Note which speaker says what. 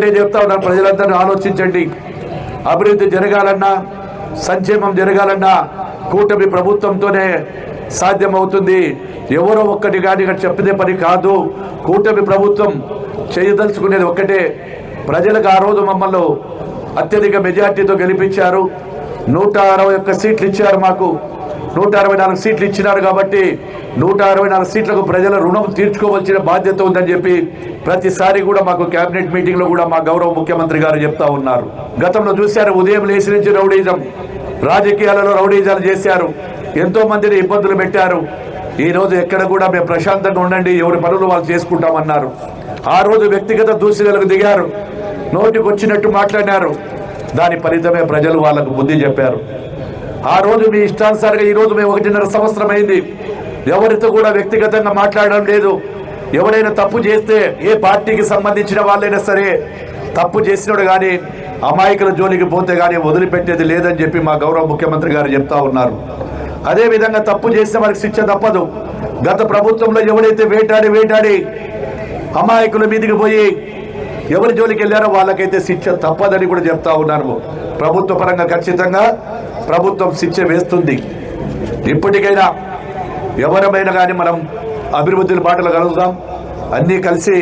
Speaker 1: ఒకటే చెప్తా ఉన్నాను, ప్రజలందరూ ఆలోచించండి. అభివృద్ధి జరగాలన్నా, సంక్షేమం జరగాలన్నా కూటమి ప్రభుత్వంతోనే సాధ్యమవుతుంది. ఎవరో ఒక్కటి కానీ ఇక్కడ చెప్పితే పని కాదు. కూటమి ప్రభుత్వం చేయదలుచుకునేది ఒక్కటే. ప్రజలకు ఆ రోజు మమ్మల్ని అత్యధిక మెజార్టీతో గెలిపించారు. 161 సీట్లు ఇచ్చారు. మాకు 164 సీట్లు ఇచ్చినారు. కాబట్టి 164 సీట్లకు ప్రజల రుణం తీర్చుకోవాల్సిన బాధ్యత ఉందని చెప్పి ప్రతిసారి కూడా మాకు కేబినెట్ మీటింగ్లో కూడా మా గౌరవ ముఖ్యమంత్రి గారు చెప్తా ఉన్నారు. గతంలో చూశారు, ఉదయం లేచి నుంచి రౌడీజం, రాజకీయాలలో రౌడీజాలు చేశారు, ఎంతో మందిని ఇబ్బందులు పెట్టారు. ఈ రోజు ఎక్కడ కూడా మేము ప్రశాంతంగా ఉండండి, ఎవరి పనులు వాళ్ళు చేసుకుంటామన్నారు. ఆ రోజు వ్యక్తిగత దూషణలకు దిగారు, నోటికి వచ్చినట్టు మాట్లాడినారు. దాని ఫలితమే ప్రజలు వాళ్ళకు బుద్ధి చెప్పారు. ఆ రోజు మీ ఇష్టానుసారంగా, ఈ రోజు మేము 1.5 సంవత్సరం అయింది, ఎవరితో కూడా వ్యక్తిగతంగా మాట్లాడడం లేదు. ఎవరైనా తప్పు చేస్తే, ఏ పార్టీకి సంబంధించిన వాళ్ళైనా సరే, తప్పు చేసినోడు కానీ అమాయకుల జోలికి పోతే కానీ వదిలిపెట్టేది లేదని చెప్పి మా గౌరవ ముఖ్యమంత్రి గారు చెప్తా ఉన్నారు. అదేవిధంగా తప్పు చేసిన వారికి శిక్ష తప్పదు. గత ప్రభుత్వంలో ఎవరైతే వేటాడి అమాయకుల మీదికి పోయి ఎవరి జోలికి వెళ్ళారో వాళ్ళకైతే శిక్ష తప్పదని కూడా చెప్తా ఉన్నారు. ప్రభుత్వ పరంగా ఖచ్చితంగా ప్రభుత్వం శిక్ష వేస్తుంది. ఇప్పటికైనా ఎవరమైనా కానీ మనం అభివృద్ధి బాటలు కలుగుదాం, అన్నీ కలిసి